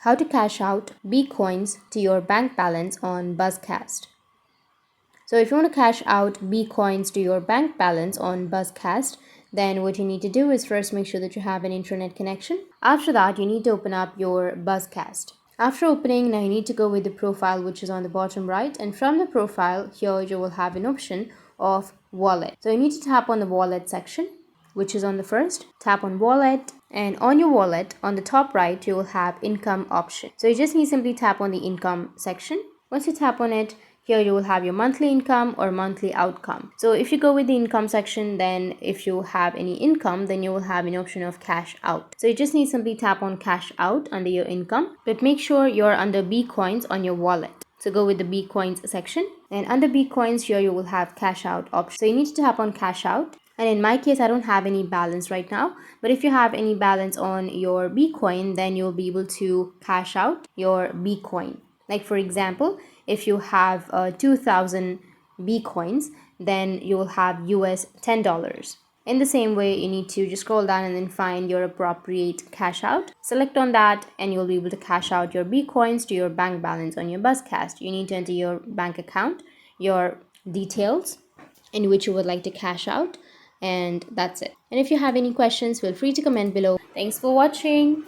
How to cash out Bcoins to your bank balance on BuzzCast. So if you want to cash out Bcoins to your bank balance on BuzzCast, then what you need to do is first make sure that you have an internet connection. After that, you need to open up your BuzzCast. After opening, now you need to go with the profile which is on the bottom right, and from the profile here you will have an option of wallet. So you need to tap on the wallet section, which is on the first. Tap on wallet, and on your wallet on the top right you will have income option. So you just need to simply tap on the income section. Once you tap on it, here you will have your monthly income or monthly outcome. So if you go with the income section, then if you have any income, then you will have an option of cash out. So you just need to simply tap on cash out under your income, but make sure you're under Bcoins on your wallet. So go with the Bcoins section, and under Bcoins here you will have cash out option. So you need to tap on cash out. And in my case, I don't have any balance right now, but if you have any balance on your Bcoin, then you'll be able to cash out your Bcoin. Like for example, if you have 2,000 Bcoins, then you will have US $10. In the same way, you need to just scroll down and then find your appropriate cash out. Select on that and you'll be able to cash out your Bcoins to your bank balance on your BuzzCast. You need to enter your bank account, your details in which you would like to cash out, and that's it. And if you have any questions, feel free to comment below. Thanks for watching.